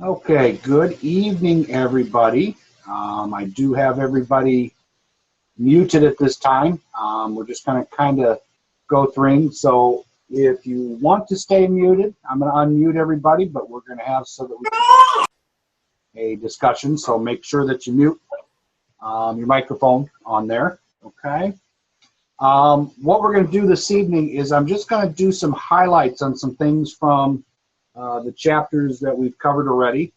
Okay, good evening, everybody. I do have everybody muted at this time. We're just going to kind of go through. So if you want to stay muted, I'm going to unmute everybody, but we're going to have so that we can a discussion. So make sure that you mute your microphone on there. Okay. What we're going to do this evening is I'm just going to do some highlights on some things from the chapters that we've covered already.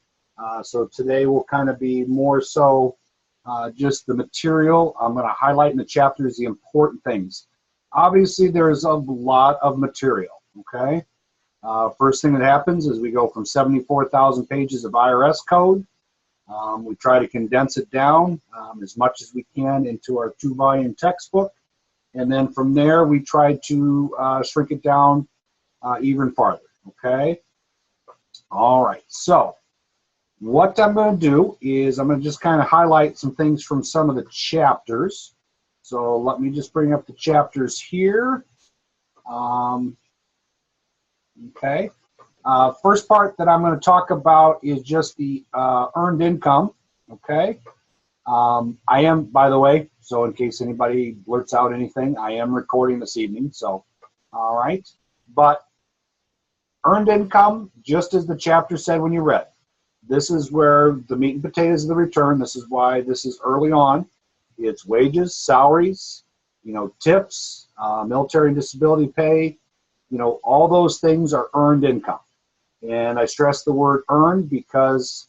So today will kind of be more so just the material. I'm going to highlight in the chapters the important things. Obviously, there's a lot of material, okay? First thing that happens is we go from 74,000 pages of IRS code. We try to condense it down as much as we can into our 2-volume textbook. And then from there, we try to shrink it down even farther, okay? All right, so what I'm going to do is I'm going to just kind of highlight some things from some of the chapters. So let me just bring up the chapters here. Okay. First part that I'm going to talk about is just the earned income. Okay. I am, by the way, so in case anybody blurts out anything, I am recording this evening. So, all right. But earned income, just as the chapter said when you read, this is where the meat and potatoes of the return. This is why this is early on. It's wages, salaries, tips, military and disability pay, all those things are earned income. And I stress the word earned because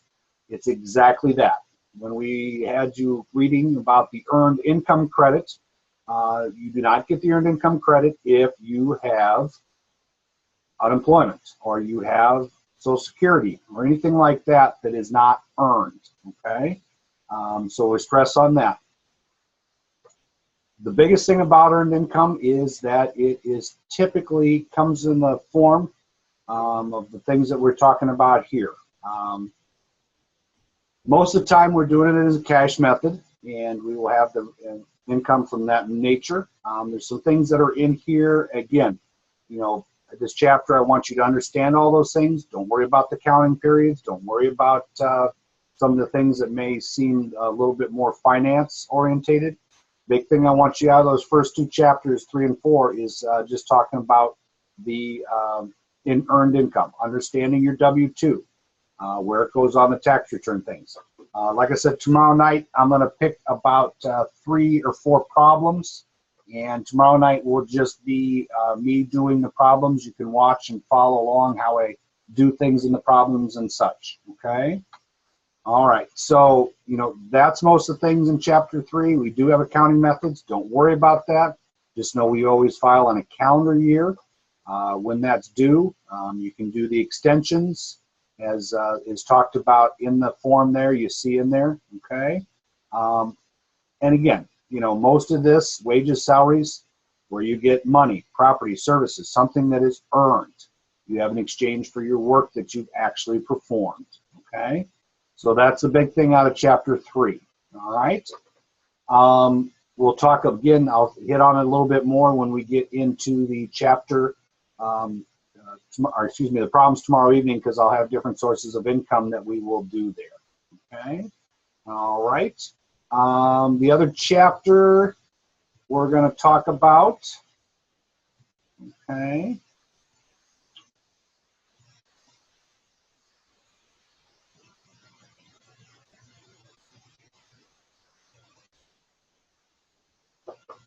it's exactly that. When we had you reading about the earned income credit, you do not get the earned income credit if you have unemployment or you have Social Security or anything like that that is not earned, okay? So we stress on that. The biggest thing about earned income is that it is typically comes in the form of the things that we're talking about here. Most of the time we're doing it as a cash method, and we will have the income from that nature. There's some things that are in here, again, this chapter, I want you to understand all those things. Don't worry about the counting periods. Don't worry about some of the things that may seem a little bit more finance orientated. Big thing I want you out of those first two chapters, 3 and 4, is just talking about the earned income, understanding your W-2, where it goes on the tax return things. Like I said, tomorrow night, I'm going to pick about 3 or 4 problems. And tomorrow night will just be me doing the problems. You can watch and follow along how I do things in the problems and such, okay? All right, so, that's most of the things in Chapter 3. We do have accounting methods. Don't worry about that. Just know we always file on a calendar year. When that's due, you can do the extensions as is talked about in the form there, you see in there, okay? And again, most of this, wages, salaries, where you get money, property, services, something that is earned. You have an exchange for your work that you've actually performed, okay? So that's a big thing out of Chapter 3, all right? We'll talk again, I'll hit on it a little bit more when we get into the chapter, the problems tomorrow evening, because I'll have different sources of income that we will do there, okay? All right. The other chapter we're going to talk about, okay.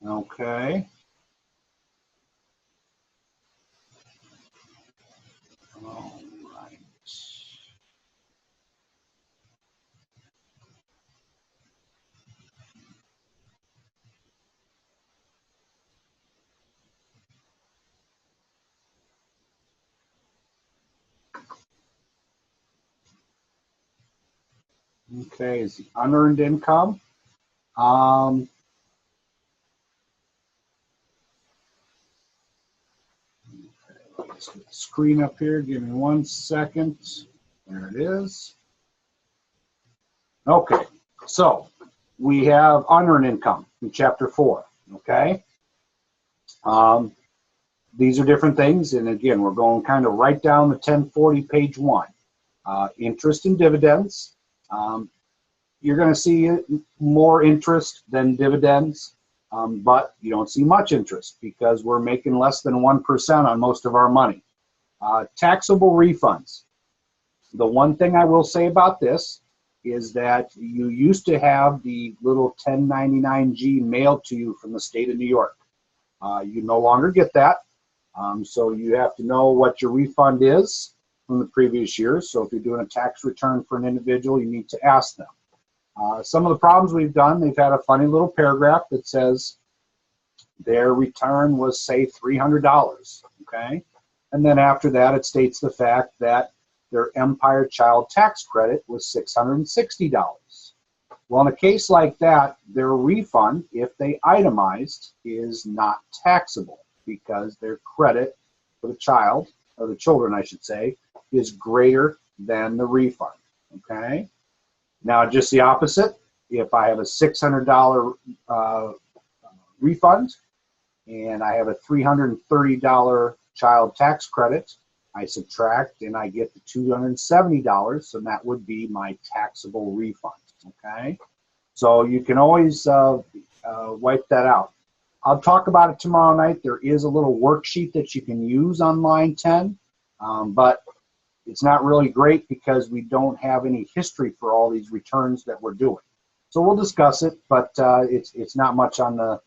Okay. All right. Okay, is the unearned income. Okay, let's get the screen up here. Give me 1 second. There it is. Okay, so we have unearned income in Chapter 4, okay? These are different things, and again, we're going kind of right down the 1040, page 1. Interest and dividends. You're going to see more interest than dividends, but you don't see much interest because we're making less than 1% on most of our money. Taxable refunds. The one thing I will say about this is that you used to have the little 1099-G mailed to you from the state of New York. You no longer get that, so you have to know what your refund is from the previous year. So if you're doing a tax return for an individual, you need to ask them. Some of the problems we've done, they've had a funny little paragraph that says their return was, say, $300, okay? And then after that, it states the fact that their Empire Child Tax Credit was $660. Well, in a case like that, their refund, if they itemized, is not taxable because their credit for the child, or the children, I should say, is greater than the refund, okay? Now, just the opposite. If I have a $600 refund and I have a $330 child tax credit, I subtract and I get the $270, and that would be my taxable refund, okay? So you can always wipe that out. I'll talk about it tomorrow night. There is a little worksheet that you can use on line 10, but it's not really great because we don't have any history for all these returns that we're doing. So we'll discuss it, but it's not much on the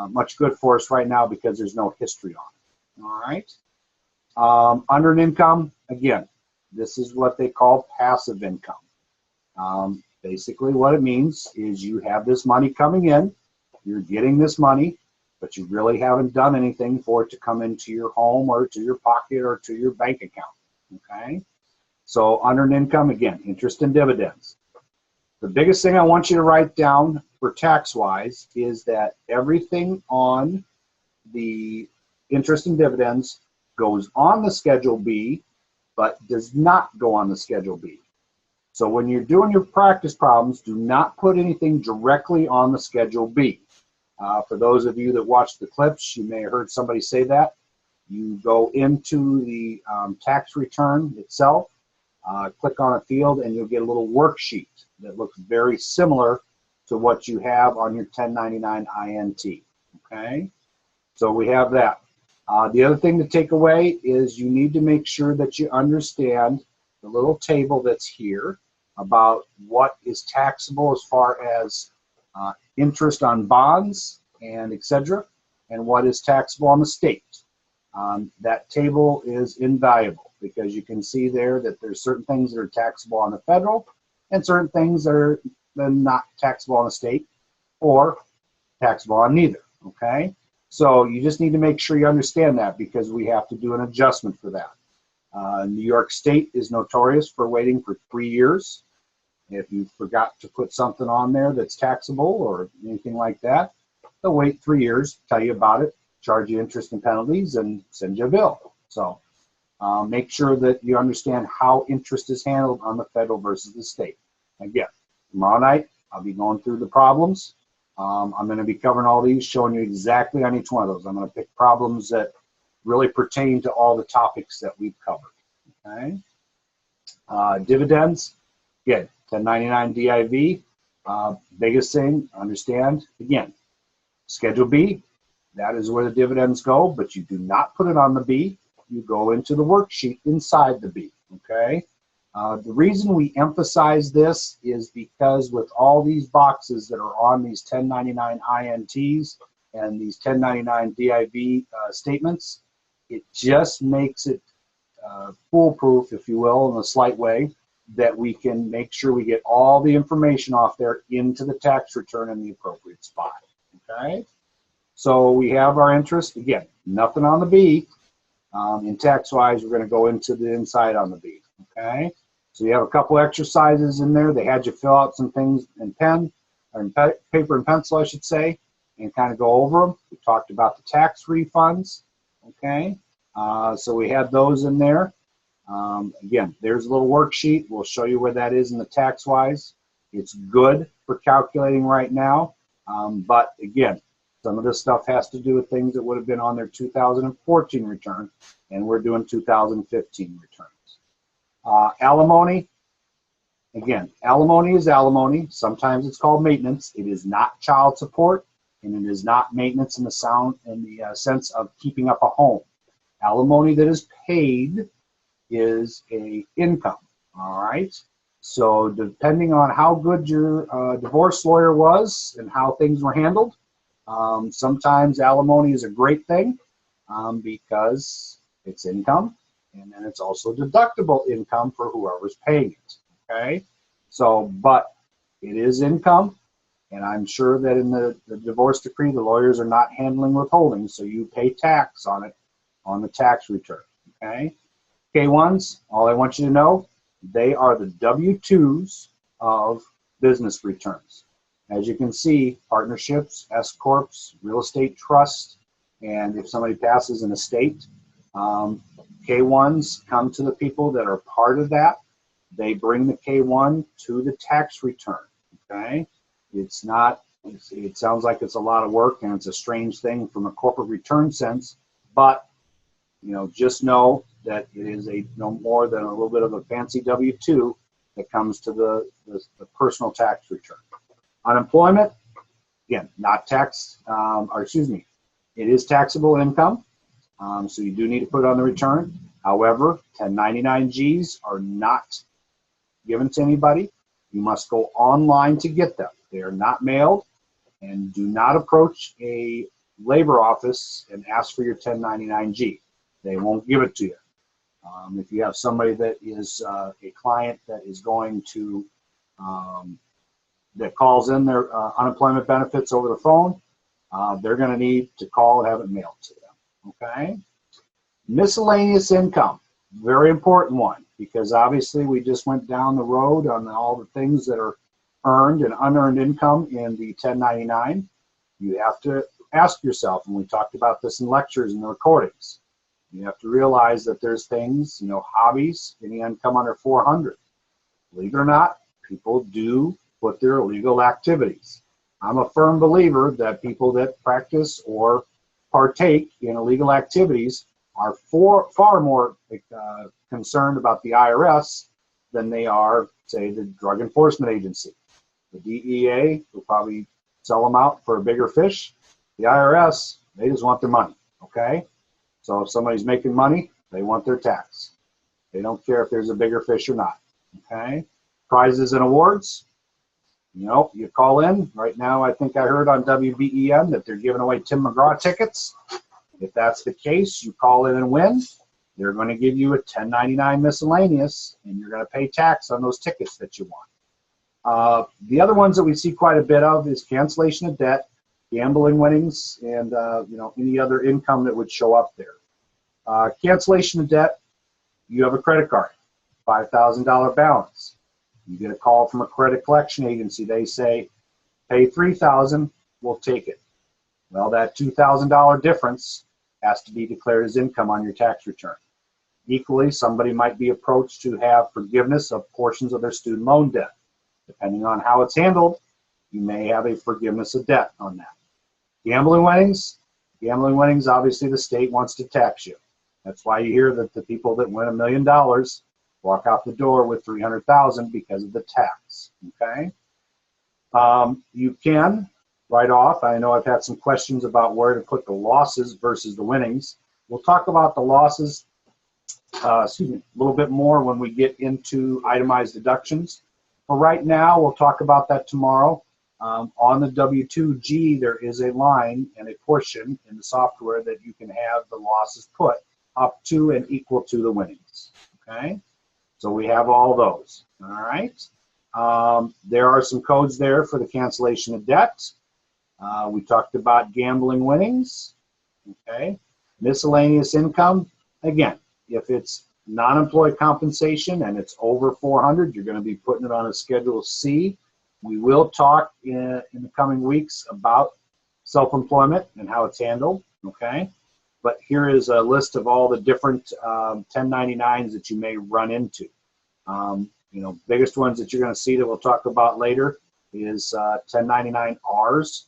much good for us right now because there's no history on it. All right. Unearned income, again, this is what they call passive income. Basically what it means is you have this money coming in, you're getting this money, but you really haven't done anything for it to come into your home or to your pocket or to your bank account. Okay, so unearned income, again, interest and dividends. The biggest thing I want you to write down for tax-wise is that everything on the interest and dividends goes on the Schedule B, but does not go on the Schedule B. So when you're doing your practice problems, do not put anything directly on the Schedule B. For those of you that watched the clips, you may have heard somebody say that. You go into the tax return itself, click on a field, and you'll get a little worksheet that looks very similar to what you have on your 1099 INT, okay? So we have that. The other thing to take away is you need to make sure that you understand the little table that's here about what is taxable as far as interest on bonds and etc., and what is taxable on the state. That table is invaluable because you can see there that there's certain things that are taxable on the federal and certain things that are not taxable on the state or taxable on neither, okay? So you just need to make sure you understand that because we have to do an adjustment for that. New York State is notorious for waiting for 3 years. If you forgot to put something on there that's taxable or anything like that, they'll wait 3 years, tell you about it, charge you interest and penalties, and send you a bill. So make sure that you understand how interest is handled on the federal versus the state. Again, tomorrow night, I'll be going through the problems. I'm going to be covering all these, showing you exactly on each one of those. I'm going to pick problems that really pertain to all the topics that we've covered. Okay. Dividends, again, 1099 DIV. Biggest thing, understand, again, Schedule B, that is where the dividends go, but you do not put it on the B. You go into the worksheet inside the B, okay? The reason we emphasize this is because with all these boxes that are on these 1099 INTs and these 1099 DIV statements, it just makes it foolproof, if you will, in a slight way, that we can make sure we get all the information off there into the tax return in the appropriate spot, okay? So we have our interest, again, nothing on the B. In tax-wise, we're going to go into the inside on the B, okay? So you have a couple exercises in there. They had you fill out some things in pen, or in paper and pencil, I should say, and kind of go over them. We talked about the tax refunds, okay? So we had those in there. Again, there's a little worksheet. We'll show you where that is in the tax-wise. It's good for calculating right now, but again, some of this stuff has to do with things that would have been on their 2014 return, and we're doing 2015 returns. Alimony, again, alimony is alimony. Sometimes it's called maintenance. It is not child support, and it is not maintenance in the sense of keeping up a home. Alimony that is paid is a income. All right. So depending on how good your divorce lawyer was and how things were handled, sometimes alimony is a great thing because it's income, and then it's also deductible income for whoever's paying it. Okay. So, but it is income, and I'm sure that in the divorce decree, the lawyers are not handling withholding, so you pay tax on it on the tax return. Okay. K-1s, all I want you to know, they are the W-2s of business returns. As you can see, partnerships, S-corps, real estate trust, and if somebody passes an estate, K-1s come to the people that are part of that. They bring the K-1 to the tax return, okay? It's not, it sounds like it's a lot of work and it's a strange thing from a corporate return sense, but, you know, just know that it is no more than a little bit of a fancy W-2 that comes to the personal tax return. Unemployment, again, not taxed, or excuse me, it is taxable income, so you do need to put it on the return. However, 1099-Gs are not given to anybody. You must go online to get them. They are not mailed, and do not approach a labor office and ask for your 1099-G. They won't give it to you. If you have somebody that is a client that is going to, that calls in their unemployment benefits over the phone, they're going to need to call and have it mailed to them, okay? Miscellaneous income, very important one, because obviously we just went down the road on all the things that are earned and unearned income in the 1099. You have to ask yourself, and we talked about this in lectures and the recordings, you have to realize that there's things, you know, hobbies, any income under 400. Believe it or not, people do put their illegal activities. I'm a firm believer that people that practice or partake in illegal activities are far more concerned about the IRS than they are, say, the Drug Enforcement Agency. The DEA will probably sell them out for a bigger fish. The IRS, they just want their money, okay? So if somebody's making money, they want their tax. They don't care if there's a bigger fish or not, okay? Prizes and awards, you know, you call in. Right now, I think I heard on WBEN that they're giving away Tim McGraw tickets. If that's the case, you call in and win. They're going to give you a 1099 miscellaneous, and you're going to pay tax on those tickets that you want. The other ones that we see quite a bit of is cancellation of debt, gambling winnings, and you know, any other income that would show up there. Cancellation of debt, you have a credit card, $5,000 balance. You get a call from a credit collection agency. They say, pay $3,000, we'll take it. Well, that $2,000 difference has to be declared as income on your tax return. Equally, somebody might be approached to have forgiveness of portions of their student loan debt. Depending on how it's handled, you may have a forgiveness of debt on that. Gambling winnings, obviously the state wants to tax you. That's why you hear that the people that win $1 million walk out the door with $300,000 because of the tax, okay? You can write off. I know I've had some questions about where to put the losses versus the winnings. We'll talk about the losses, a little bit more when we get into itemized deductions. But right now, we'll talk about that tomorrow. On the W-2G, there is a line and a portion in the software that you can have the losses put up to and equal to the winnings, okay? So we have all those, all right? There are some codes there for the cancellation of debt. We talked about gambling winnings, okay? Miscellaneous income, again, if it's non-employee compensation and it's over 400, you're going to be putting it on a Schedule C. We will talk in the coming weeks about self-employment and how it's handled, okay? But here is a list of all the different 1099s that you may run into. You know, biggest ones that you're going to see that we'll talk about later is 1099Rs.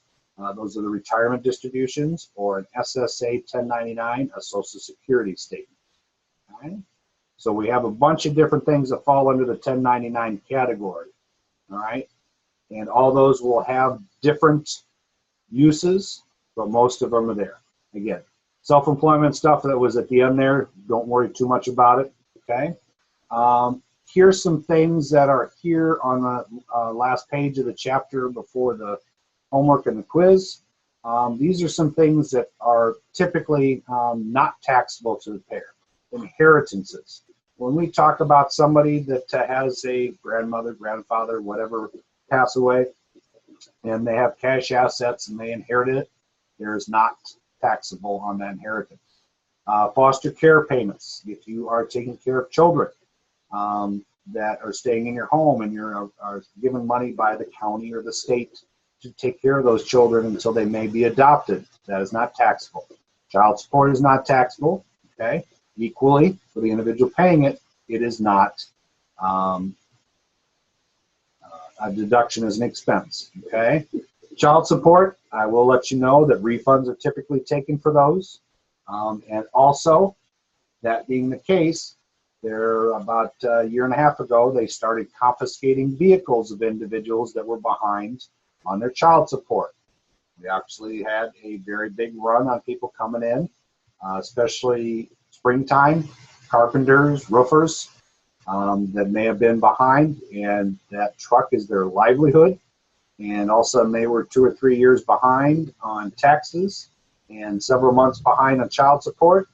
Those are the retirement distributions, or an SSA 1099, a Social Security statement. Okay? So we have a bunch of different things that fall under the 1099 category, all right? And all those will have different uses, but most of them are there. Again, self-employment stuff that was at the end there, don't worry too much about it, okay? Here's some things that are here on the last page of the chapter before the homework and the quiz. These are some things that are typically not taxable to the payer. Inheritances. When we talk about somebody that has a grandmother, grandfather, whatever, pass away, and they have cash assets and they inherit it, there is not taxable on that inheritance. Foster care payments. If you are taking care of children that are staying in your home and you're are given money by the county or the state to take care of those children until they may be adopted, that is not taxable. Child support is not taxable, okay? Equally, for the individual paying it, it is not a deduction as an expense, okay? Child support, I will let you know that refunds are typically taken for those. And also, that being the case, there about a year and a half ago, they started confiscating vehicles of individuals that were behind on their child support. We actually had a very big run on people coming in, especially springtime, carpenters, roofers, that may have been behind, and that truck is their livelihood. And all of a sudden they were 2 or 3 years behind on taxes and several months behind on child support.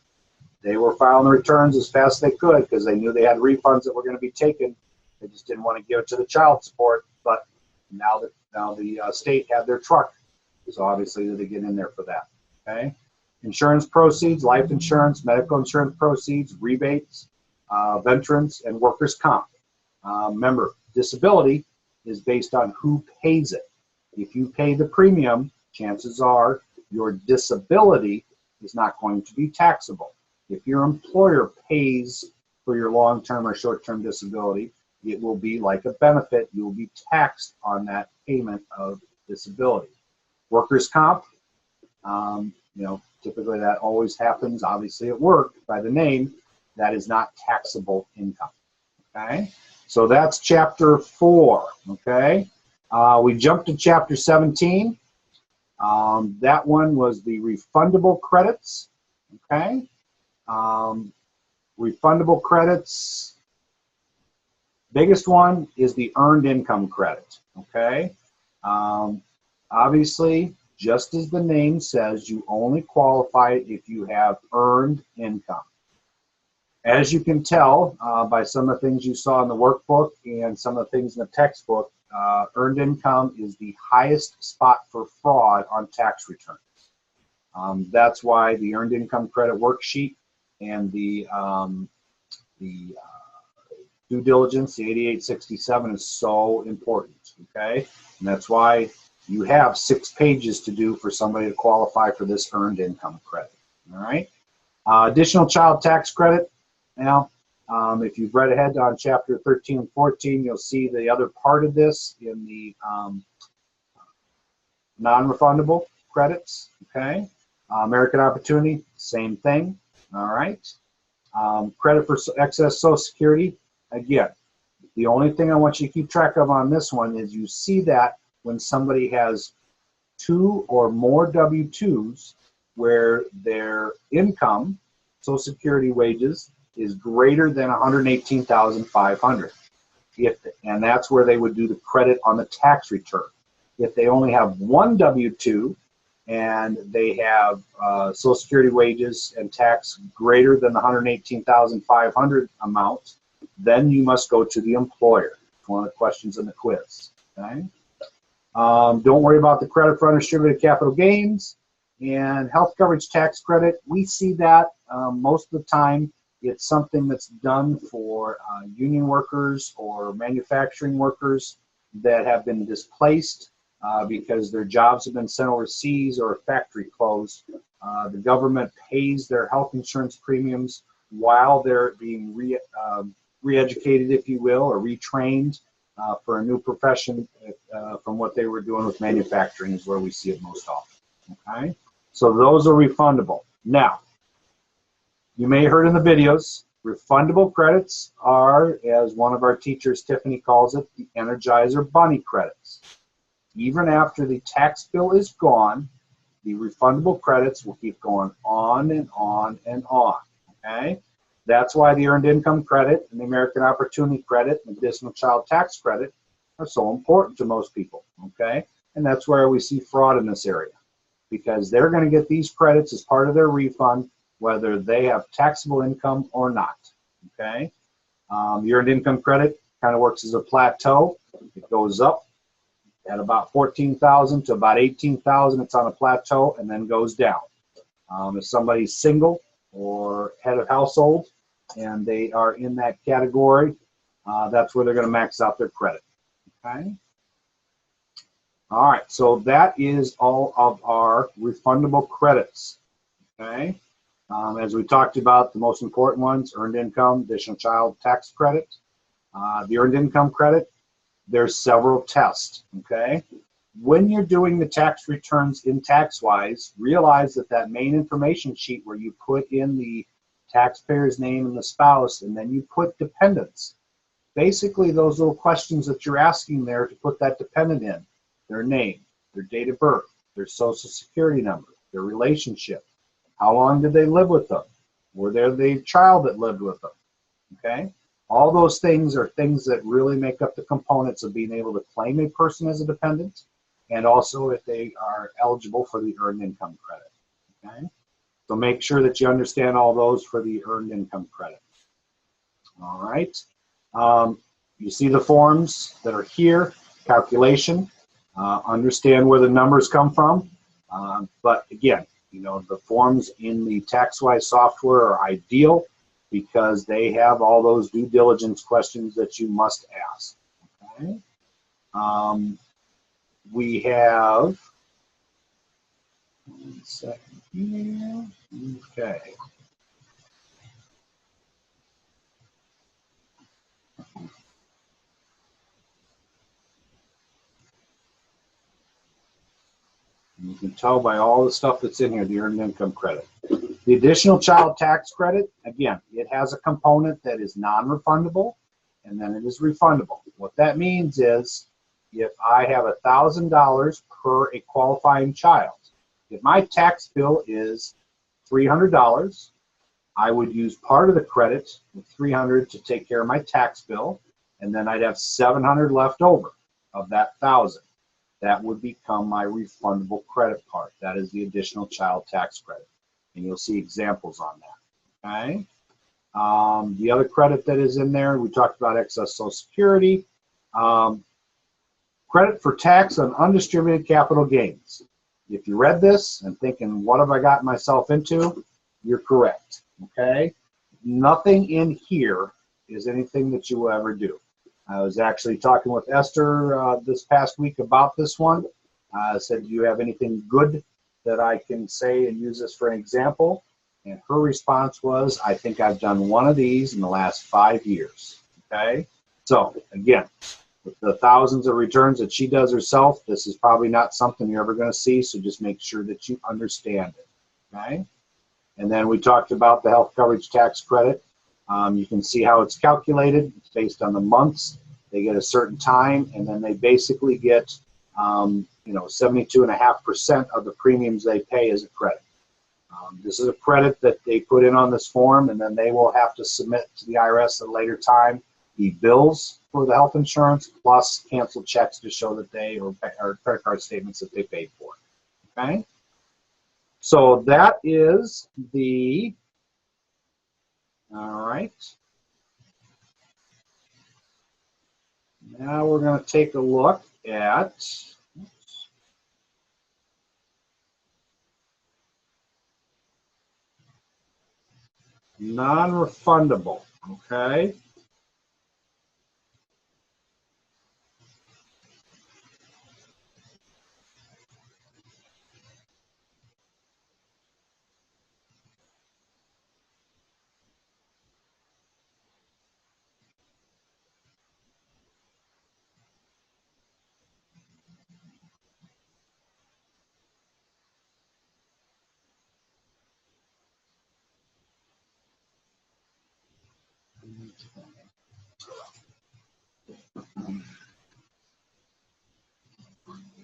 They were filing the returns as fast as they could because they knew they had refunds that were going to be taken. They just didn't want to give it to the child support. But now the state had their truck, so obviously they get in there for that. Okay, insurance proceeds, life insurance, medical insurance proceeds, rebates, veterans, and workers' comp. Remember, disability is based on who pays it. If you pay the premium, chances are your disability is not going to be taxable. If your employer pays for your long-term or short-term disability, it will be like a benefit. You will be taxed on that payment of disability. Workers' comp, typically that always happens, obviously at work, by the name. That is not taxable income, okay? So that's chapter 4, okay? We jumped to chapter 17. That one was the refundable credits, okay? Refundable credits, biggest one is the earned income credit, okay? Obviously, just as the name says, you only qualify if you have earned income. As you can tell by some of the things you saw in the workbook and some of the things in the textbook, earned income is the highest spot for fraud on tax returns. That's why the earned income credit worksheet and the due diligence, the 8867, is so important, okay? And that's why you have 6 pages to do for somebody to qualify for this earned income credit, all right? Additional child tax credit. Now, if you've read ahead on chapter 13 and 14, you'll see the other part of this in the non-refundable credits, okay? American Opportunity, same thing, all right? Credit for excess Social Security, again, the only thing I want you to keep track of on this one is you see that when somebody has 2 or more W-2s where their income, Social Security wages, is greater than $118,500. And that's where they would do the credit on the tax return. If they only have 1 W-2 and they have Social Security wages and tax greater than the $118,500 amount, then you must go to the employer. It's one of the questions in the quiz. Okay? Don't worry about the credit for undistributed capital gains and health coverage tax credit. We see that most of the time. It's something that's done for union workers or manufacturing workers that have been displaced because their jobs have been sent overseas or a factory closed. The government pays their health insurance premiums while they're being re-educated, if you will, or retrained for a new profession from what they were doing with manufacturing is where we see it most often, okay? So those are refundable. Now, you may have heard in the videos, Refundable credits are, as one of our teachers, Tiffany, calls it, the Energizer Bunny credits. Even after the tax bill is gone, the refundable credits will keep going on and on and on, okay? That's why the Earned Income Credit and the American Opportunity Credit and Additional Child Tax Credit are so important to most people, okay? And that's where we see fraud in this area, because they're going to get these credits as part of their refund, whether they have taxable income or not, okay? The Earned Income Credit kind of works as a plateau. It goes up at about 14,000 to about 18,000. It's on a plateau and then goes down. If somebody's single or head of household and they are in that category, that's where they're going to max out their credit, okay? All right, so that is all of our refundable credits, okay? As we talked about, the most important ones: Earned Income, Additional Child Tax Credit. The Earned Income Credit, there's several tests, okay? When you're doing the tax returns in TaxWise, realize that that main information sheet where you put in the taxpayer's name and the spouse, and then you put dependents, basically those little questions that you're asking there to put that dependent in: their name, their date of birth, their social security number, their relationship, how long did they live with them, were they the child that lived with them, okay? All those things are things that really make up the components of being able to claim a person as a dependent, and also if they are eligible for the Earned Income Credit, okay? So make sure that you understand all those for the Earned Income Credit. All right. You see the forms that are here: calculation, understand where the numbers come from. But again, you know, the forms in the TaxWise software are ideal because they have all those due diligence questions that you must ask, okay? We have, one second here, okay. You can tell by all the stuff that's in here, the Earned Income Credit. The Additional Child Tax Credit, again, it has a component that is non-refundable, and then it is refundable. What that means is, if I have $1,000 per a qualifying child, if my tax bill is $300, I would use part of the credit, with $300, to take care of my tax bill, and then I'd have $700 left over of that $1,000. That would become my refundable credit part. That is the Additional Child Tax Credit. And you'll see examples on that, okay? The other credit that is in there, we talked about excess Social Security. Credit for tax on undistributed capital gains. If you read this and thinking, what have I gotten myself into? You're correct, okay? Nothing in here is anything that you will ever do. I was actually talking with Esther this past week about this one. I said, do you have anything good that I can say and use this for an example? And her response was, I think I've done one of these in the last 5 years, okay? So, again, with the thousands of returns that she does herself, this is probably not something you're ever going to see, so just make sure that you understand it, okay? And then we talked about the health coverage tax credit. You can see how it's calculated. It's based on the months. They get a certain time, and then they basically get 72.5% of the premiums they pay as a credit. This is a credit that they put in on this form, and then they will have to submit to the IRS at a later time the bills for the health insurance plus canceled checks to show that they, or credit card statements that they paid for. Okay? So that is the, all right. Now we're going to take a look at non-refundable, okay?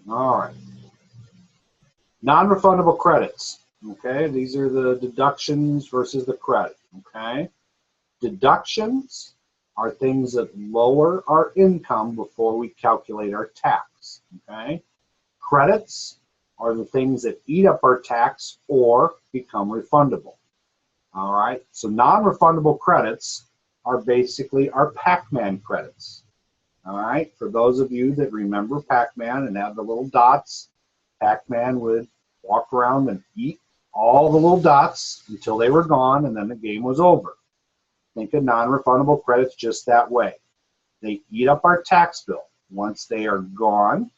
All right. Non-refundable credits. Okay, these are the deductions versus the credit. Okay, deductions are things that lower our income before we calculate our tax. Okay, credits are the things that eat up our tax or become refundable. All right, so non-refundable credits are basically our Pac-Man credits. All right, for those of you that remember Pac-Man and have the little dots, Pac-Man would walk around and eat all the little dots until they were gone, and then the game was over. Think of non-refundable credits just that way. They eat up our tax bill. Once they are gone,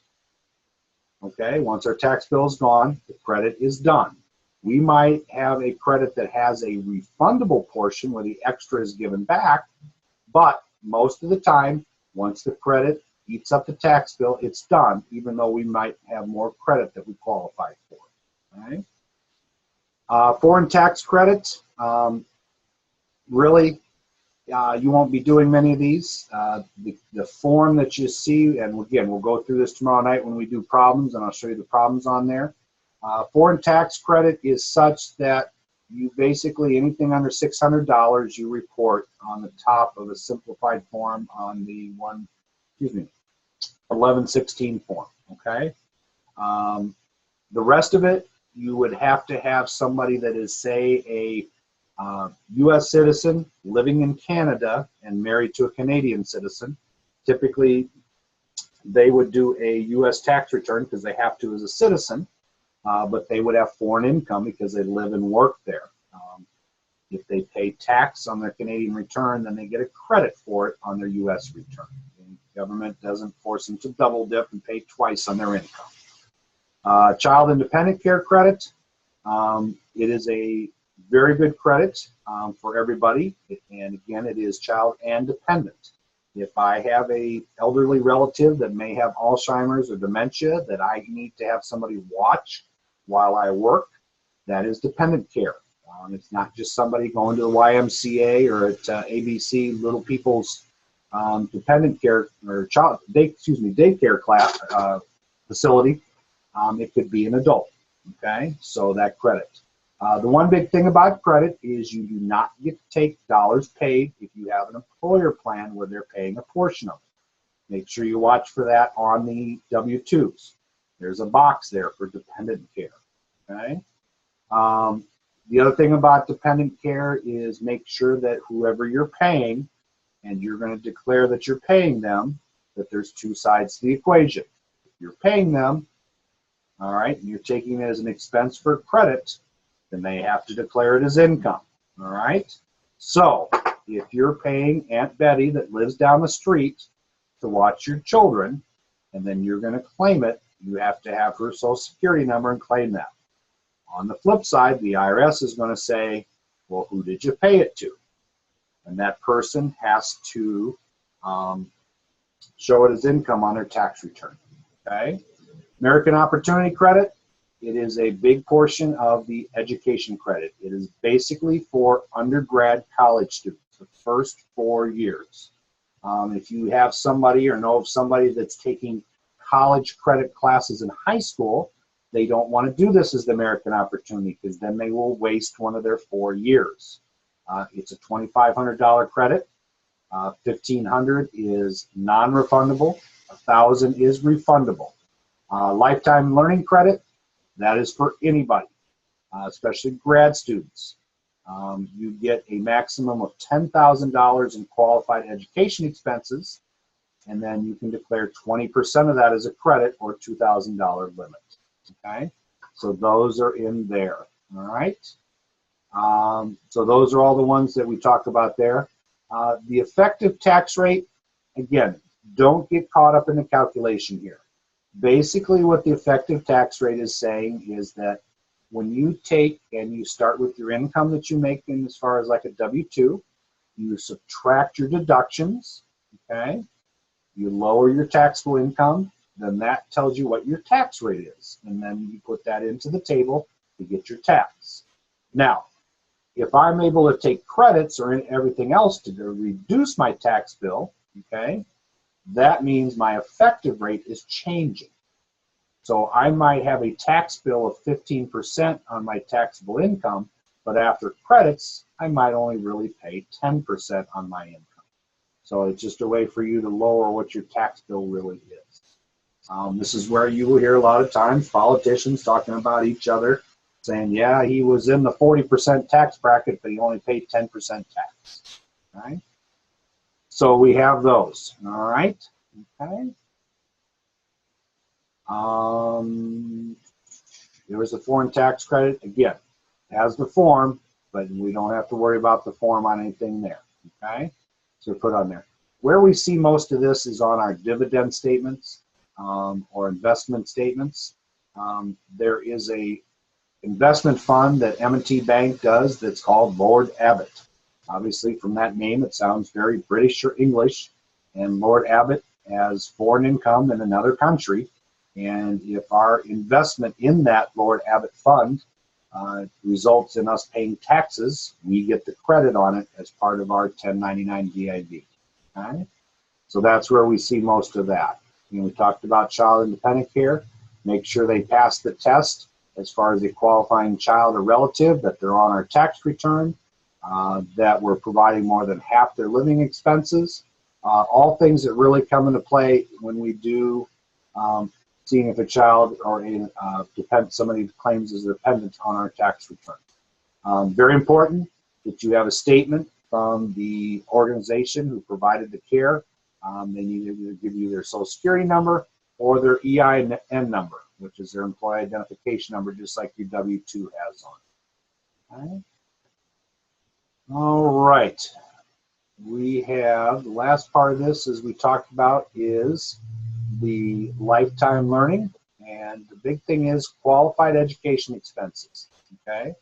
okay, once our tax bill is gone, the credit is done. We might have a credit that has a refundable portion where the extra is given back, but most of the time, once the credit eats up the tax bill, it's done, even though we might have more credit that we qualify for. Okay? Foreign tax credit, really, you won't be doing many of these. The form that you see, and again, we'll go through this tomorrow night when we do problems, and I'll show you the problems on there. Foreign tax credit is such that you basically, anything under $600, you report on the top of a simplified form on the 1116 form, okay? The rest of it, you would have to have somebody that is, say, a U.S. citizen living in Canada and married to a Canadian citizen. Typically, they would do a U.S. tax return because they have to as a citizen, but they would have foreign income because they live and work there. If they pay tax on their Canadian return, then they get a credit for it on their U.S. return. The government doesn't force them to double dip and pay twice on their income. Child and dependent care credit. It is a very good credit for everybody, and again, it is child and dependent. If I have a elderly relative that may have Alzheimer's or dementia that I need to have somebody watch while I work, that is dependent care. It's not just somebody going to the YMCA or at ABC Little People's dependent care or daycare class facility. It could be an adult. Okay, so that credit. The one big thing about credit is you do not get to take dollars paid if you have an employer plan where they're paying a portion of it. Make sure you watch for that on the W-2s. There's a box there for dependent care. Okay. The other thing about dependent care is make sure that whoever you're paying, and you're going to declare that you're paying them, that there's two sides to the equation. If you're paying them, all right, and you're taking it as an expense for credit, then they have to declare it as income. All right. So if you're paying Aunt Betty that lives down the street to watch your children, and then you're going to claim it, you have to have her Social Security number and claim that. On the flip side, the IRS is going to say, well, who did you pay it to? And that person has to show it as income on their tax return. Okay. American Opportunity Credit, it is a big portion of the education credit. It is basically for undergrad college students, the first 4 years. If you have somebody or know of somebody that's taking college credit classes in high school, they don't want to do this as the American Opportunity because then they will waste one of their 4 years. It's a $2,500 credit. $1,500 is non-refundable. $1,000 is refundable. Lifetime learning credit, that is for anybody, especially grad students. You get a maximum of $10,000 in qualified education expenses, and then you can declare 20% of that as a credit or $2,000 limit. Okay, so those are in there. All right. So those are all the ones that we talked about there. The effective tax rate, again, don't get caught up in the calculation here. Basically, what the effective tax rate is saying is that when you take and you start with your income that you make in as far as like a W-2, you subtract your deductions, okay? You lower your taxable income, then that tells you what your tax rate is. And then you put that into the table to get your tax. Now, If I'm able to take credits or everything else to reduce my tax bill, okay, that means my effective rate is changing. So I might have a tax bill of 15% on my taxable income, but after credits, I might only really pay 10% on my income. So it's just a way for you to lower what your tax bill really is. This is where you will hear a lot of times politicians talking about each other, saying, yeah, he was in the 40% tax bracket, but he only paid 10% tax. Right? So we have those. All right. Okay. There was a foreign tax credit. Again, it has the form, but we don't have to worry about the form on anything there. Okay. So put on there. Where we see most of this is on our dividend statements or investment statements. There is a investment fund that M&T Bank does that's called Lord Abbott. Obviously, from that name, it sounds very British or English, and Lord Abbott has foreign income in another country, and if our investment in that Lord Abbott fund results in us paying taxes, we get the credit on it as part of our 1099 DIV. Okay? So that's where we see most of that. We talked about child independent care. Make sure they pass the test as far as a qualifying child or relative, that they're on our tax return, that we're providing more than half their living expenses. All things that really come into play when we do seeing if a child or somebody claims as a dependent on our tax return. Very important that you have a statement from the organization who provided the care. They need to either give you their Social Security number or their EIN number, which is their employee identification number, just like your W-2 has on. Okay. All right. We have the last part of this, as we talked about, is the lifetime learning, and the big thing is qualified education expenses. Okay.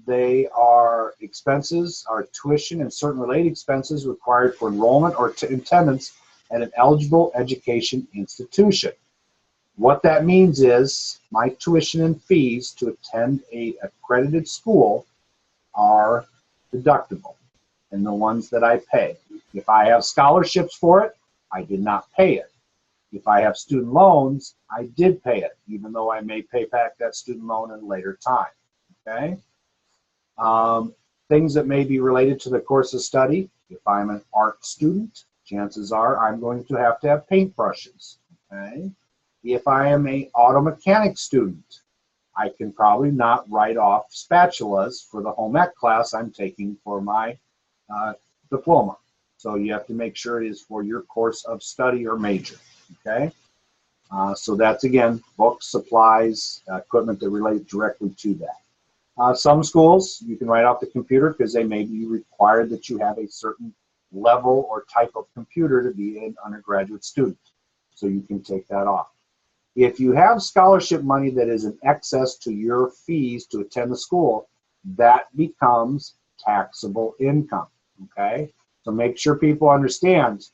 They are expenses, are tuition and certain related expenses required for enrollment or attendance at an eligible education institution. What that means is my tuition and fees to attend an accredited school are deductible, and the ones that I pay. If I have scholarships for it, I did not pay it. If I have student loans, I did pay it, even though I may pay back that student loan at a later time. Okay? Things that may be related to the course of study. If I'm an art student, chances are I'm going to have paintbrushes. Okay? If I am an auto mechanic student, I can probably not write off spatulas for the home ec class I'm taking for my diploma. So you have to make sure it is for your course of study or major. Okay? So that's, again, books, supplies, equipment that relate directly to that. Some schools, you can write off the computer because they may be required that you have a certain level or type of computer to be an undergraduate student. So you can take that off. If you have scholarship money that is in excess to your fees to attend the school, that becomes taxable income. Okay? So make sure people understand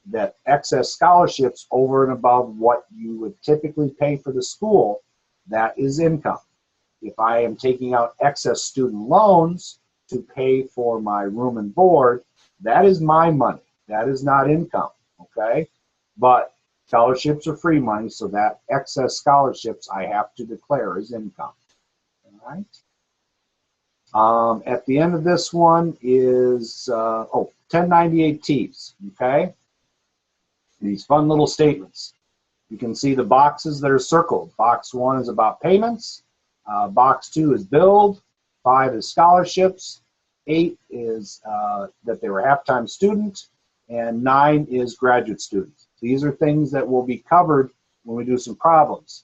that excess scholarships over and above what you would typically pay for the school, that is income. If I am taking out excess student loans to pay for my room and board, that is my money. That is not income, okay? But scholarships are free money, so that excess scholarships I have to declare as income, all right? At the end of this one is, 1098-Ts, okay? These fun little statements. You can see the boxes that are circled. Box 1 is about payments. Box 2 is billed. 5 is scholarships. 8 is that they were half-time student. And 9 is graduate students. These are things that will be covered when we do some problems.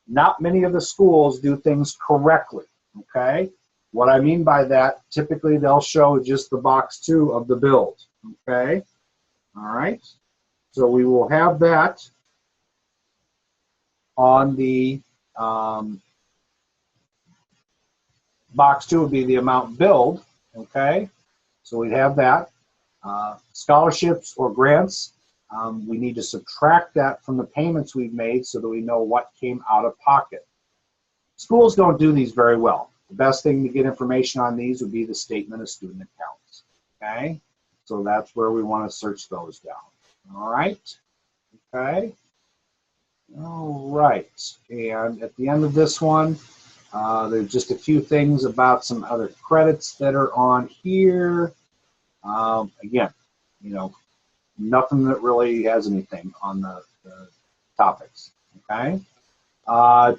Not many of the schools do things correctly, okay? What I mean by that, typically they'll show just the box 2 of the build, okay? All right? So we will have that on the box 2 would be the amount billed, okay? So we'd have that. Scholarships or grants, we need to subtract that from the payments we've made so that we know what came out of pocket. Schools don't do these very well. the best thing to get information on these would be the statement of student accounts. Okay, so that's where we want to search those down. All right. Okay. All right. And at the end of this one, there's just a few things about some other credits that are on here. Again, you know, nothing that really has anything on the topics. Okay.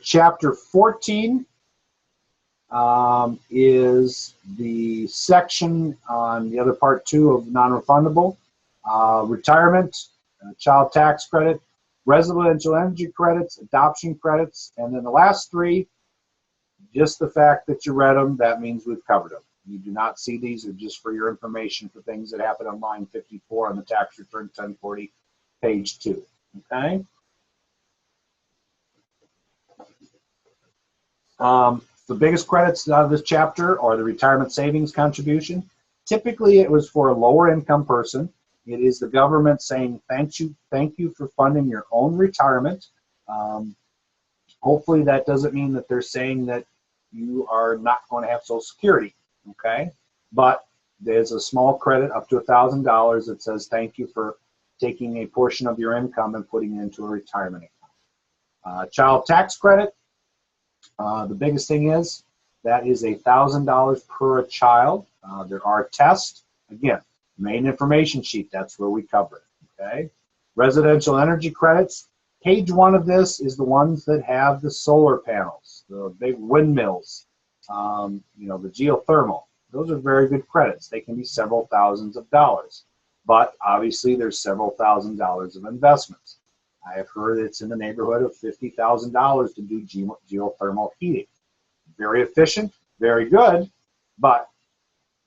Chapter 14 is the section on the other part 2 of non-refundable, retirement, child tax credit, residential energy credits, adoption credits, and then the last 3, just the fact that you read them, that means we've covered them. You do not see these, are just for your information for things that happen on line 54 on the tax return 1040, page 2. Okay? The biggest credits out of this chapter are the retirement savings contribution. Typically, it was for a lower income person. It is the government saying thank you for funding your own retirement. Hopefully, that doesn't mean that they're saying that you are not going to have Social Security. Okay, but there's a small credit up to $1,000 that says thank you for taking a portion of your income and putting it into a retirement account. Child tax credit. The biggest thing is that is $1,000 per child. There are tests. Again, main information sheet, that's where we cover it. Okay. Residential energy credits. Page 1 of this is the ones that have the solar panels, the big windmills, you know, the geothermal. Those are very good credits. They can be several thousands of dollars. But obviously there's several $1,000s of investments. I have heard it's in the neighborhood of $50,000 to do geothermal heating. Very efficient, very good, but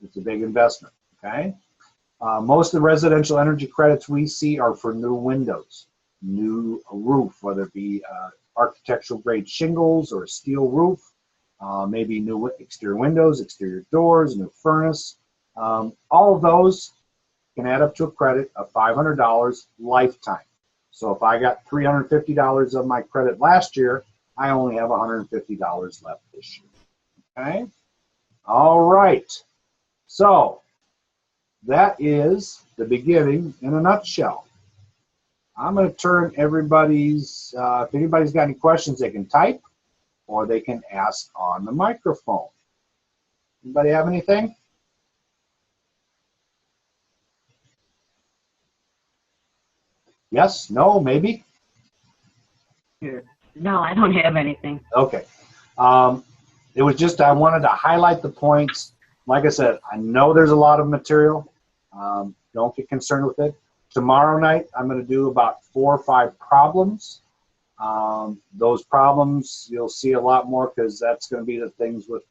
it's a big investment, okay? Most of the residential energy credits we see are for new windows, new roof, whether it be architectural grade shingles or a steel roof, maybe new exterior windows, exterior doors, new furnace. All of those can add up to a credit of $500 lifetime. So if I got $350 of my credit last year, I only have $150 left this year. Okay? All right. So that is the beginning in a nutshell. I'm going to turn everybody's, if anybody's got any questions, they can type or they can ask on the microphone. Anybody have anything? Yes? No? Maybe? No, I don't have anything. Okay. It was just I wanted to highlight the points. Like I said, I know there's a lot of material. Don't get concerned with it. Tomorrow night, I'm going to do about 4 or 5 problems. Those problems, you'll see a lot more because that's going to be the things with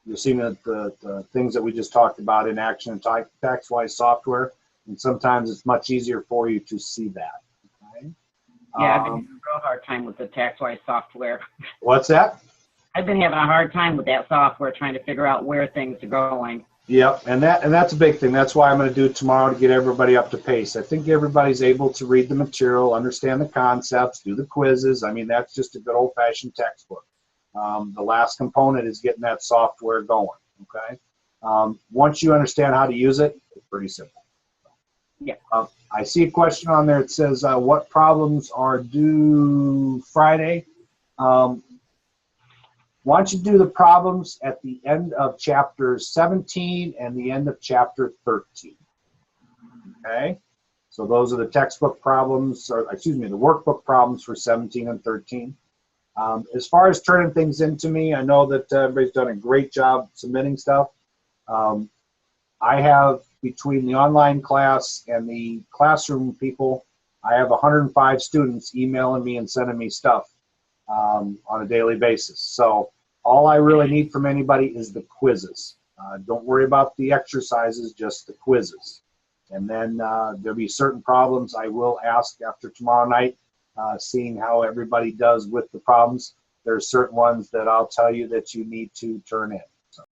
you'll see the things that we just talked about in action and tax-wise software, and sometimes it's much easier for you to see that. Okay? Yeah, I've been having a real hard time with the tax-wise software. What's that? I've been having a hard time with that software, trying to figure out where things are going. Yep, and that's a big thing. That's why I'm going to do it tomorrow to get everybody up to pace. I think everybody's able to read the material, understand the concepts, do the quizzes. I mean, that's just a good old-fashioned textbook. The last component is getting that software going, okay? Once you understand how to use it, it's pretty simple. Yeah. I see a question on there. It says, what problems are due Friday? Why don't you do the problems at the end of chapter 17 and the end of chapter 13, okay? So those are the textbook problems, or excuse me, the workbook problems for 17 and 13. As far as turning things into me, I know that everybody's done a great job submitting stuff. I have, between the online class and the classroom people, I have 105 students emailing me and sending me stuff on a daily basis. So all I really need from anybody is the quizzes. Don't worry about the exercises, just the quizzes. And then there'll be certain problems I will ask after tomorrow night, seeing how everybody does with the problems. There are certain ones that I'll tell you that you need to turn in.